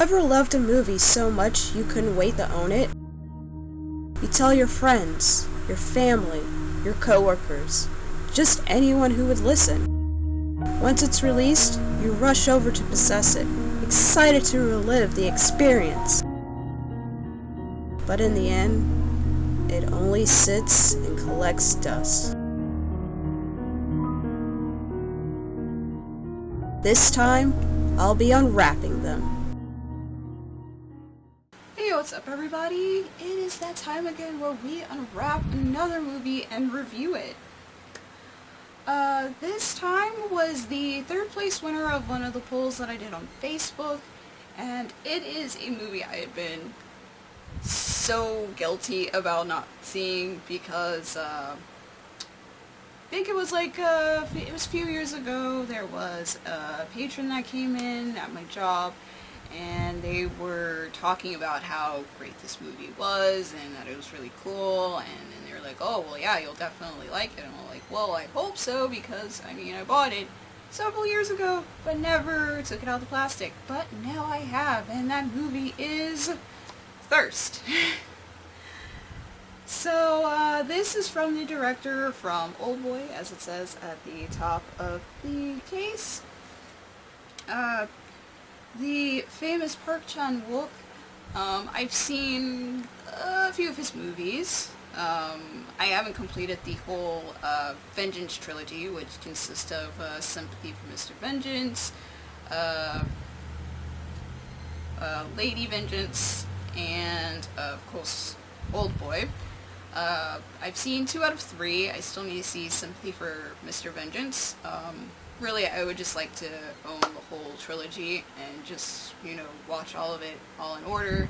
Ever loved a movie so much you couldn't wait to own it? You tell your friends, your family, your coworkers, just anyone who would listen. Once it's released, you rush over to possess it, excited to relive the experience. But in the end, it only sits and collects dust. This time, I'll be unwrapping them. Hey, what's up everybody? It is that time again where we unwrap another movie and review it. This time was the third place winner of one of the polls that I did on Facebook, and it is a movie I had been so guilty about not seeing because, I think it was like, it was a few years ago. There was a patron that came in at my job, and they were talking about how great this movie was and that it was really cool, and then they were like, oh, well, yeah, you'll definitely like it. And I'm like, well, I hope so, because, I mean, I bought it several years ago, but never took it out of the plastic. But now I have, and that movie is Thirst. So, this is from the director from Oldboy, as it says at the top of the case. The famous Park Chan-wook. I've seen a few of his movies. I haven't completed the whole Vengeance trilogy, which consists of Sympathy for Mr. Vengeance, Lady Vengeance, and of course Oldboy. I've seen 2 out of 3. I still need to see Sympathy for Mr. Vengeance. Really, I would just like to own the whole trilogy and just, watch all of it all in order.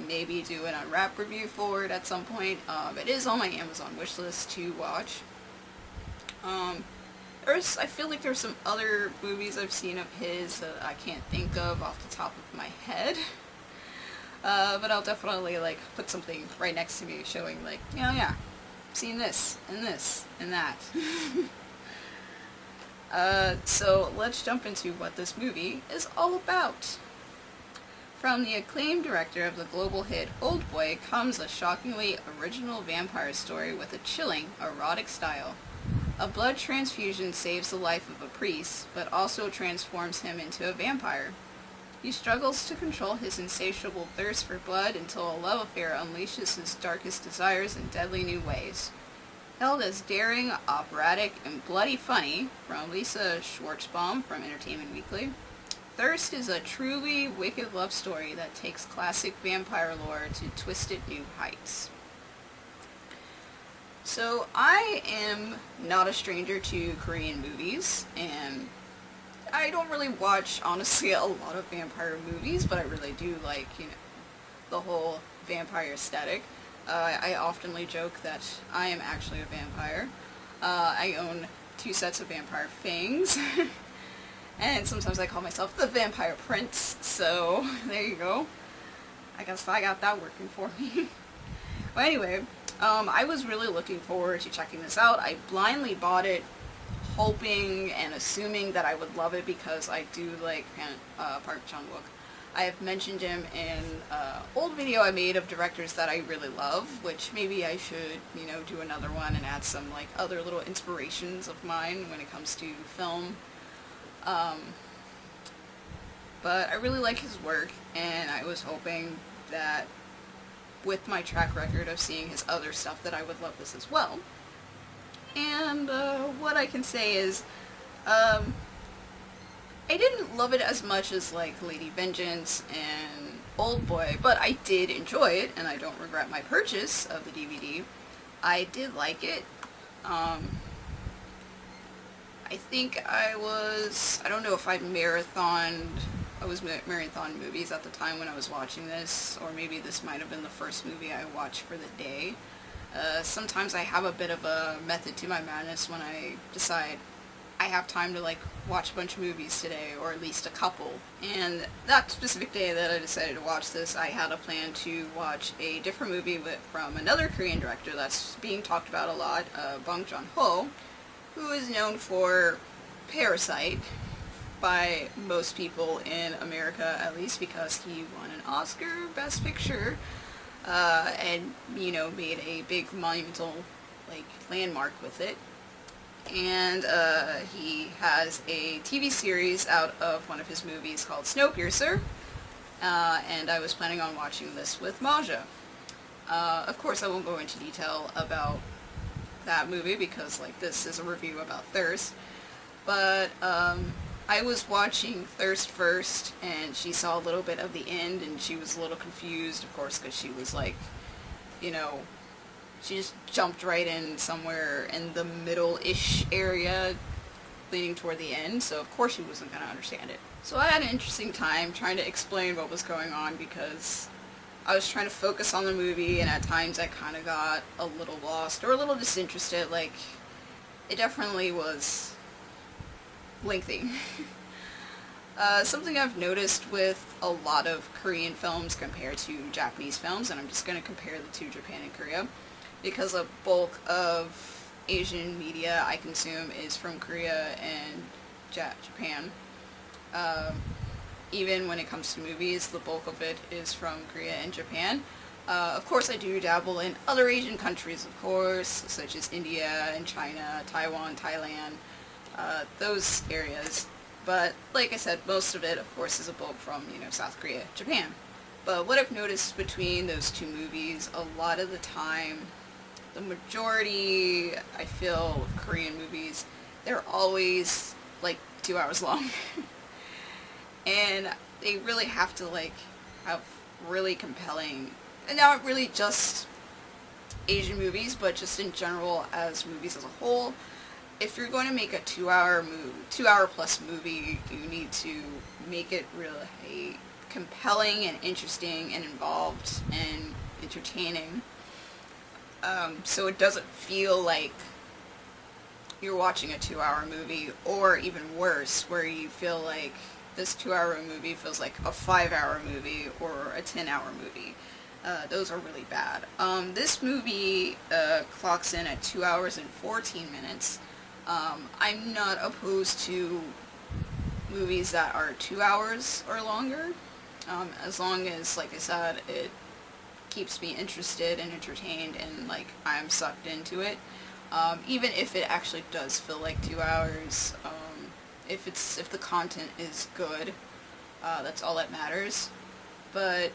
Maybe do an Unwrapped review for it at some point. It is on my Amazon wishlist to watch. I feel like there's some other movies I've seen of his that I can't think of off the top of my head. But I'll definitely, put something right next to me showing, yeah, I've seen this, and that. So let's jump into what this movie is all about. From the acclaimed director of the global hit Oldboy comes a shockingly original vampire story with a chilling, erotic style. A blood transfusion saves the life of a priest, but also transforms him into a vampire. He struggles to control his insatiable thirst for blood until a love affair unleashes his darkest desires in deadly new ways. Held as daring, operatic, and bloody funny from Lisa Schwartzbaum from Entertainment Weekly, Thirst is a truly wicked love story that takes classic vampire lore to twisted new heights. So I am not a stranger to Korean movies, and I don't really watch, honestly, a lot of vampire movies, but I really do like, the whole vampire aesthetic. I oftenly joke that I am actually a vampire. I own 2 sets of vampire fangs, and sometimes I call myself the Vampire Prince, so there you go. I guess I got that working for me. But anyway, I was really looking forward to checking this out. I blindly bought it, hoping and assuming that I would love it because I do like Park Chan-wook. I have mentioned him in an old video I made of directors that I really love, which maybe I should, do another one and add some, other little inspirations of mine when it comes to film. But I really like his work, and I was hoping that with my track record of seeing his other stuff that I would love this as well. And what I can say is, I didn't love it as much as, Lady Vengeance and Oldboy, but I did enjoy it, and I don't regret my purchase of the DVD. I did like it. I think I don't know if I was marathon movies at the time when I was watching this, or maybe this might have been the first movie I watched for the day. Sometimes I have a bit of a method to my madness when I decide I have time to watch a bunch of movies today, or at least a couple. And that specific day that I decided to watch this, I had a plan to watch a different movie from another Korean director that's being talked about a lot, Bong Joon-ho, who is known for Parasite, by most people in America, at least, because he won an Oscar Best Picture, and, you know, made a big monumental, like, landmark with it. And he has a TV series out of one of his movies called Snowpiercer, and I was planning on watching this with Maja. Of course, I won't go into detail about that movie because, like, this is a review about Thirst, but I was watching Thirst first, and she saw a little bit of the end, and she was a little confused, of course, because she was like, you know, she just jumped right in somewhere in the middle-ish area, leaning toward the end, so of course she wasn't going to understand it. So I had an interesting time trying to explain what was going on, because I was trying to focus on the movie, and at times I kind of got a little lost, or a little disinterested. Like, it definitely was lengthy. Something I've noticed with a lot of Korean films compared to Japanese films, and I'm just going to compare the two, Japan and Korea, because a bulk of Asian media I consume is from Korea and Japan. Even when it comes to movies, the bulk of it is from Korea and Japan. Of course, I do dabble in other Asian countries, of course, such as India and China, Taiwan, Thailand, those areas. But, like I said, most of it, of course, is a bulk from, you know, South Korea, Japan. But what I've noticed between those two movies, a lot of the time, the majority, I feel, of Korean movies, they're always, like, 2 hours long. And they really have to, like, have really compelling, and not really just Asian movies, but just in general as movies as a whole. If you're going to make a 2 hour plus movie, you need to make it really compelling and interesting and involved and entertaining. So it doesn't feel like you're watching a 2 hour movie, or even worse, where you feel like this 2 hour movie feels like a 5 hour movie or a 10 hour movie. Those are really bad. This movie clocks in at 2 hours and 14 minutes. I'm not opposed to movies that are 2 hours or longer, as long as, like I said, it keeps me interested and entertained and, like, I'm sucked into it. Even if it actually does feel like 2 hours, if the content is good, that's all that matters. But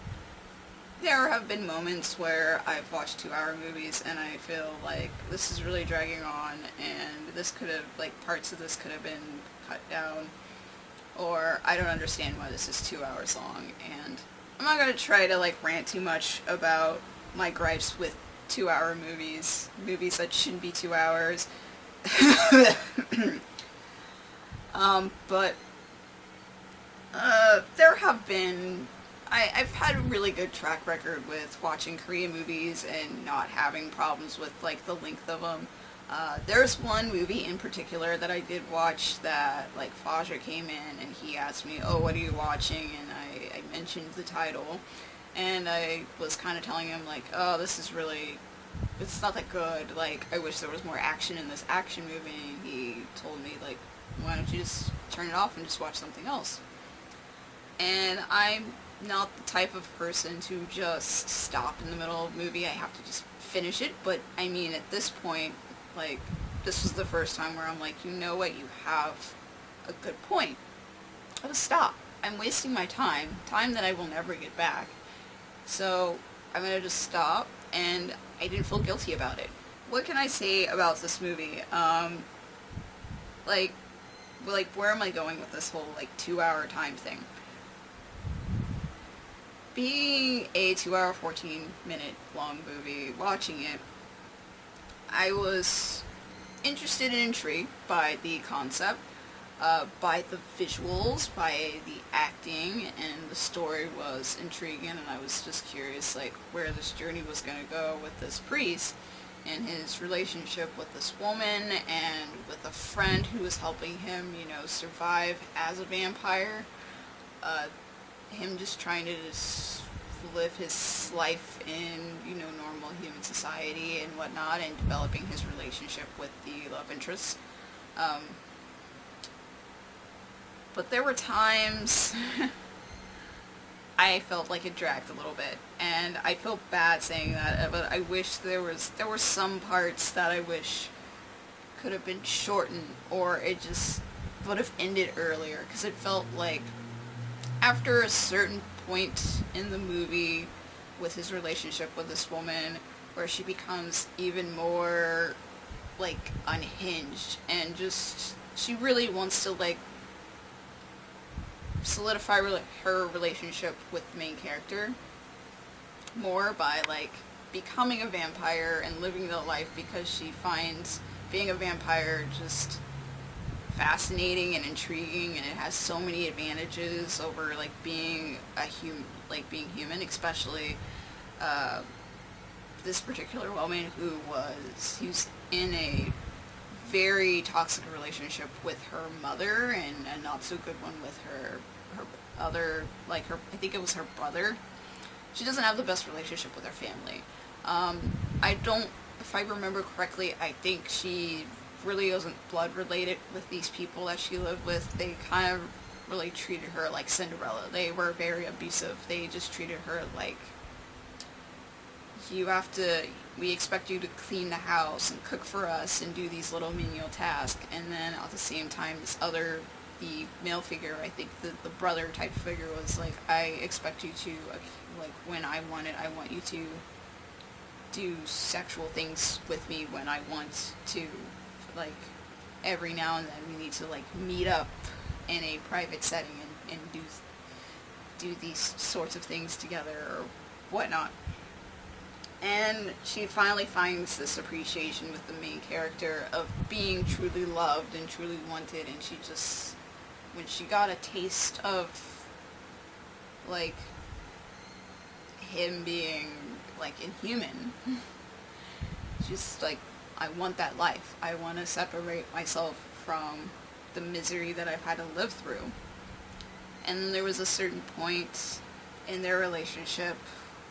there have been moments where I've watched 2 hour movies and I feel like this is really dragging on, and this could have, like, parts of this could have been cut down, or I don't understand why this is 2 hours long. And I'm not going to try to, like, rant too much about my gripes with 2 hour movies that shouldn't be 2 hours. But there have been, I've had a really good track record with watching Korean movies and not having problems with, like, the length of them. There's one movie in particular that I did watch that, like, Faja came in and he asked me, oh, what are you watching? And I mentioned the title, and I was kind of telling him, like, oh, this is really, it's not that good. Like, I wish there was more action in this action movie. And he told me, like, why don't you just turn it off and just watch something else? And I'm not the type of person to just stop in the middle of a movie. I have to just finish it. But, I mean, at this point, like, this was the first time where I'm like, you know what, you have a good point. I'll just stop. I'm wasting my time that I will never get back. So, I'm going to just stop, and I didn't feel guilty about it. What can I say about this movie? Like, where am I going with this whole, like, 2 hour time thing? Being a 2 hour, 14 minute long movie, watching it, I was interested and intrigued by the concept, by the visuals, by the acting, and the story was intriguing, and I was just curious, like, where this journey was going to go with this priest and his relationship with this woman and with a friend who was helping him, you know, survive as a vampire. Him just trying to just live his life in, you know, normal human society and whatnot, and developing his relationship with the love interest. But there were times I felt like it dragged a little bit, and I feel bad saying that, but I wish there were some parts that I wish could have been shortened, or it just would have ended earlier, because it felt like after a certain point in the movie with his relationship with this woman, where she becomes even more like unhinged, and just she really wants to like solidify her relationship with the main character more by like becoming a vampire and living the life, because she finds being a vampire just fascinating and intriguing, and it has so many advantages over like being being human, especially this particular woman who's in a very toxic relationship with her mother, and a not so good one with her other, like her, I think it was her brother. She doesn't have the best relationship with her family. If I remember correctly, I think she really wasn't blood related with these people that she lived with. They kind of really treated her like Cinderella. They were very abusive. They just treated her like, we expect you to clean the house and cook for us and do these little menial tasks, and then at the same time the male figure, I think the brother type figure, was like, I expect you to, like, when I want it, I want you to do sexual things with me when I want to, like, every now and then we need to, like, meet up in a private setting and do these sorts of things together or whatnot. And she finally finds this appreciation with the main character of being truly loved and truly wanted, and she just, when she got a taste of, like, him being, like, inhuman, she's like, I want that life. I want to separate myself from the misery that I've had to live through. And then there was a certain point in their relationship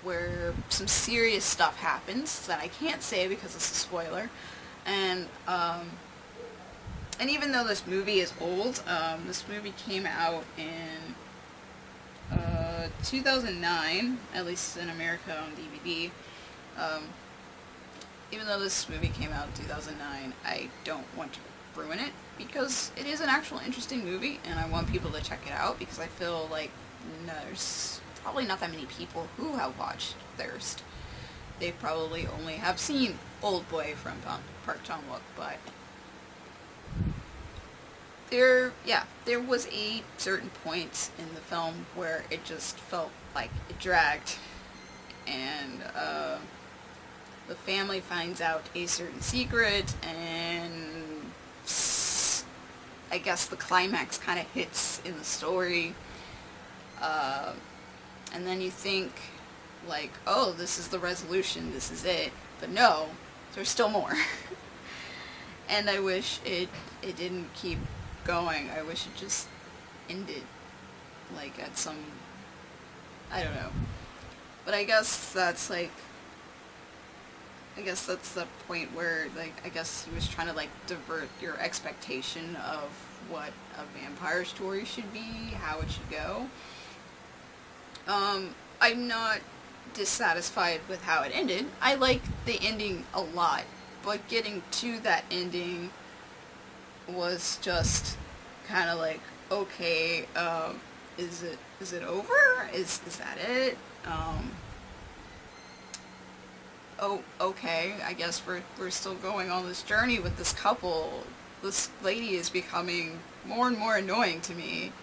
where some serious stuff happens that I can't say because it's a spoiler. And even though this movie is old, this movie came out in 2009, at least in America on DVD. Even though this movie came out in 2009, I don't want to ruin it, because it is an actual interesting movie, and I want people to check it out, because I feel like there's probably not that many people who have watched Thirst. They probably only have seen Old Boy from Park Chan-wook, but there was a certain point in the film where it just felt like it dragged, and the family finds out a certain secret, and I guess the climax kind of hits in the story, and then you think, like, oh, this is the resolution, this is it, but no, there's still more. And I wish it didn't keep going. I wish it just ended, like, at some, I don't know. But I guess that's the point where, like, I guess he was trying to, like, divert your expectation of what a vampire story should be, how it should go. I'm not dissatisfied with how it ended. I like the ending a lot, but getting to that ending was just kind of like, okay, is it over? Is that it? Oh, okay, I guess we're still going on this journey with this couple. This lady is becoming more and more annoying to me.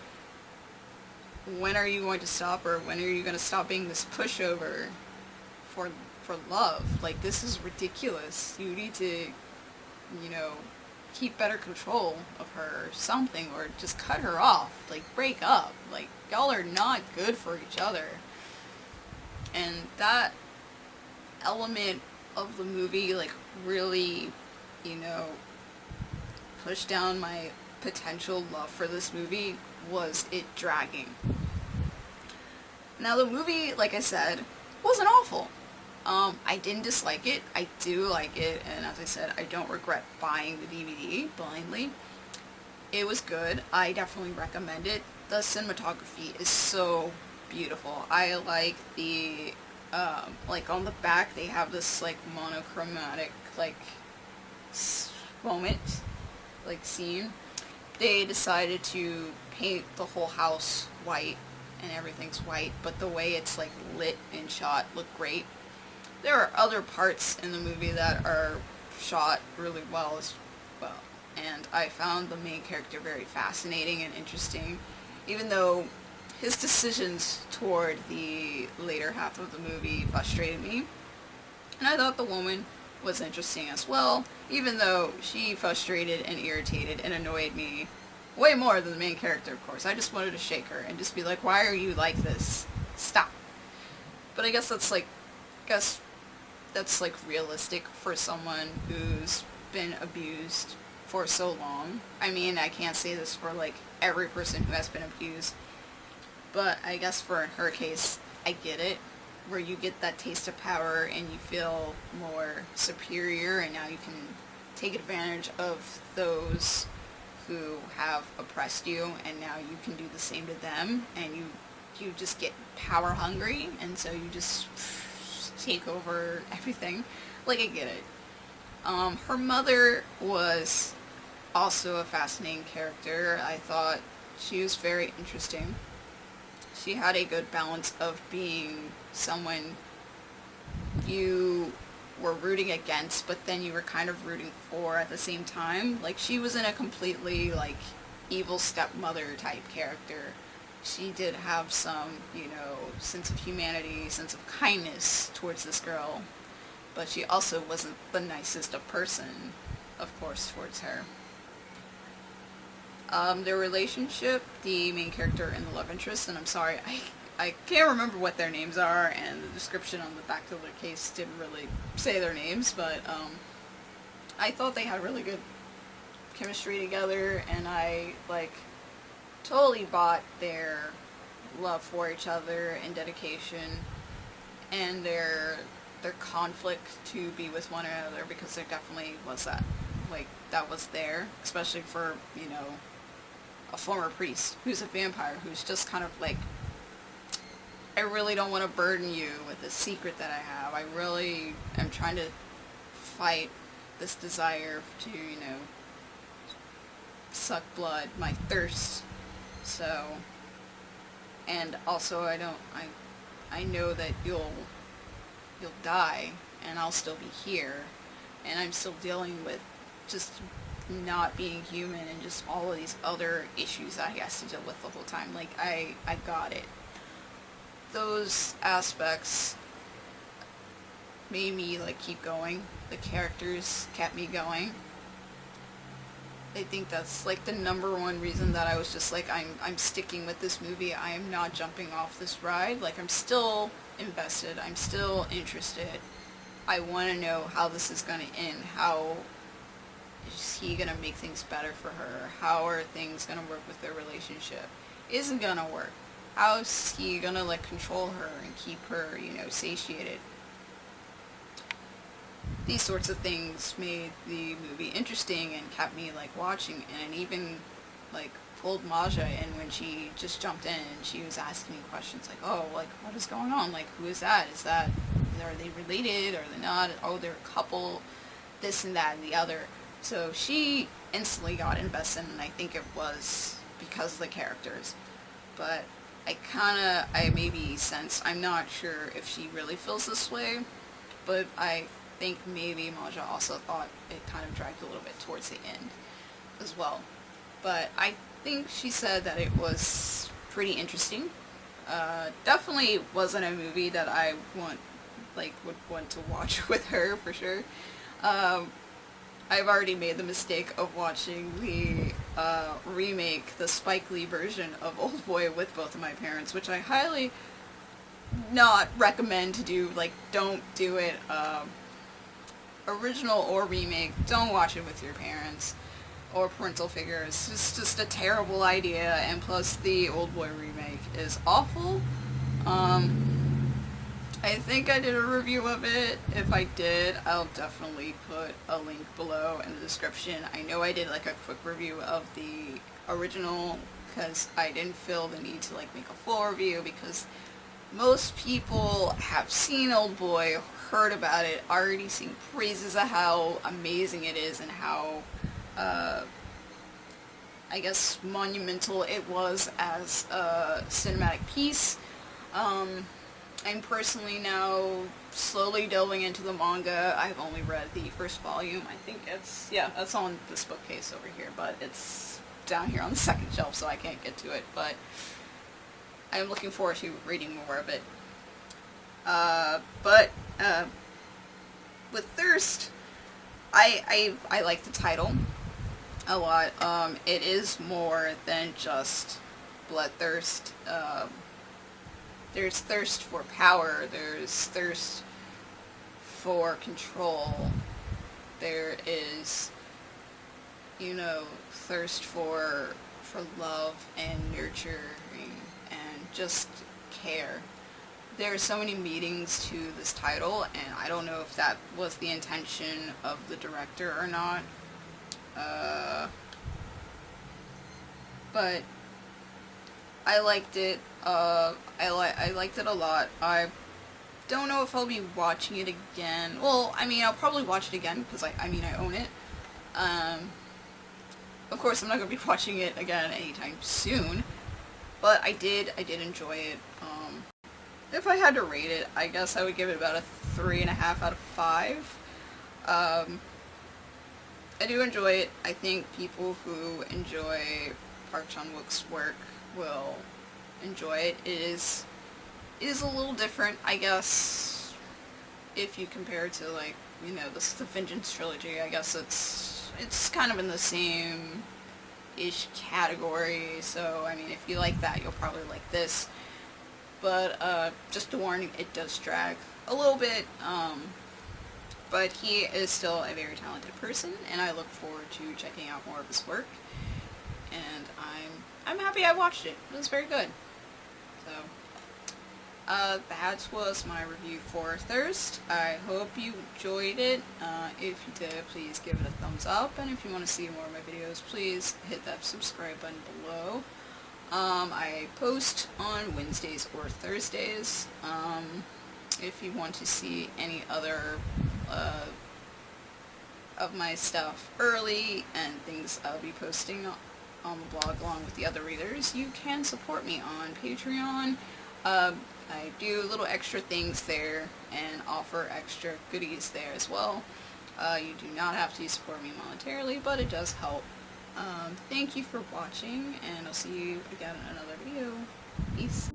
When are you going to stop her? When are you going to stop being this pushover for love? Like, this is ridiculous. You need to, keep better control of her or something, or just cut her off. Like, break up. Like, y'all are not good for each other. And that element of the movie, like, really, pushed down my potential love for this movie, was it dragging. Now, the movie, like I said, wasn't awful. I didn't dislike it. I do like it, and as I said, I don't regret buying the DVD blindly. It was good. I definitely recommend it. The cinematography is so beautiful. I like the, like on the back they have this like monochromatic like moment, like scene. They decided to paint the whole house white and everything's white, but the way it's like lit and shot looked great. There are other parts in the movie that are shot really well as well, and I found the main character very fascinating and interesting, even though his decisions toward the later half of the movie frustrated me. And I thought the woman was interesting as well, even though she frustrated and irritated and annoyed me way more than the main character, of course. I just wanted to shake her and just be like, why are you like this? Stop. But I guess guess that's like realistic for someone who's been abused for so long. I mean, I can't say this for like every person who has been abused, but I guess for in her case, I get it, where you get that taste of power and you feel more superior, and now you can take advantage of those who have oppressed you, and now you can do the same to them, and you just get power hungry, and so you just take over everything. Like, I get it. Her mother was also a fascinating character. I thought she was very interesting. She had a good balance of being someone you were rooting against, but then you were kind of rooting for at the same time. Like, she was in a completely, like, evil stepmother type character. She did have some, sense of humanity, sense of kindness towards this girl, but she also wasn't the nicest of person, of course, towards her. Their relationship, the main character and the love interest, and I'm sorry, I can't remember what their names are, and the description on the back of their case didn't really say their names, but I thought they had really good chemistry together, and I, totally bought their love for each other and dedication, and their conflict to be with one another, because there definitely was that. That was there, especially for, a former priest who's a vampire, who's just kind of I really don't want to burden you with a secret that I have. I really am trying to fight this desire to, suck blood, my thirst. So, and also I know that you'll die, and I'll still be here, and I'm still dealing with just not being human and just all of these other issues that he has to deal with the whole time. I got it. Those aspects made me keep going. The characters kept me going. I think that's the number one reason that I was just I'm sticking with this movie. I am not jumping off this ride. I'm still invested. I'm still interested. I want to know how this is going to end. How is he going to make things better for her? How are things going to work with their relationship? Is it going to work? How is he going to control her and keep her, satiated? These sorts of things made the movie interesting and kept me watching, and even pulled Maja in when she just jumped in and she was asking me questions what is going on? Who is that? Are they related? Are they not? Oh, they're a couple, this and that and the other. So she instantly got invested, and I think it was because of the characters. But I maybe sensed, I'm not sure if she really feels this way, but I think maybe Maja also thought it kind of dragged a little bit towards the end as well. But I think she said that it was pretty interesting. Definitely wasn't a movie that I would want to watch with her, for sure. I've already made the mistake of watching the remake, the Spike Lee version of Old Boy with both of my parents, which I highly not recommend to do. Don't do it. Original or remake, don't watch it with your parents or parental figures. It's just a terrible idea, and plus the Old Boy remake is awful. I think I did a review of it. If I did, I'll definitely put a link below in the description. I know I did like a quick review of the original because I didn't feel the need to like make a full review because most people have seen Old Boy, heard about it, already seen praises of how amazing it is and how I guess monumental it was as a cinematic piece. I'm personally now slowly delving into the manga. I've only read the first volume. I think it's, yeah, that's on this bookcase over here, but it's down here on the second shelf, so I can't get to it, but I'm looking forward to reading more of it. With Thirst, I like the title a lot. It is more than just bloodthirst. There's thirst for power, there's thirst for control, there is, you know, thirst for love and nurturing and just care. There are so many meanings to this title, and I don't know if that was the intention of the director or not. But I liked it. I liked it a lot. I don't know if I'll be watching it again. Well, I mean, I'll probably watch it again because I own it. Of course, I'm not gonna be watching it again anytime soon. But I did enjoy it. If I had to rate it, I guess I would give it about a 3.5 out of 5. I do enjoy it. I think people who enjoy Park Chan-wook's work will enjoy it. It is a little different, I guess, if you compare it to, like, you know, the Vengeance trilogy. I guess it's kind of in the same-ish category, so, I mean, if you like that, you'll probably like this. But, just a warning, it does drag a little bit, but he is still a very talented person, and I look forward to checking out more of his work, and I'm happy I watched it. It was very good. So, that was my review for Thirst. I hope you enjoyed it. If you did, please give it a thumbs up, and if you want to see more of my videos, please hit that subscribe button below. I post on Wednesdays or Thursdays. If you want to see any other of my stuff early and things I'll be posting on the blog along with the other readers, you can support me on Patreon. I do little extra things there and offer extra goodies there as well. You do not have to support me monetarily, but it does help. Thank you for watching, and I'll see you again in another video. Peace.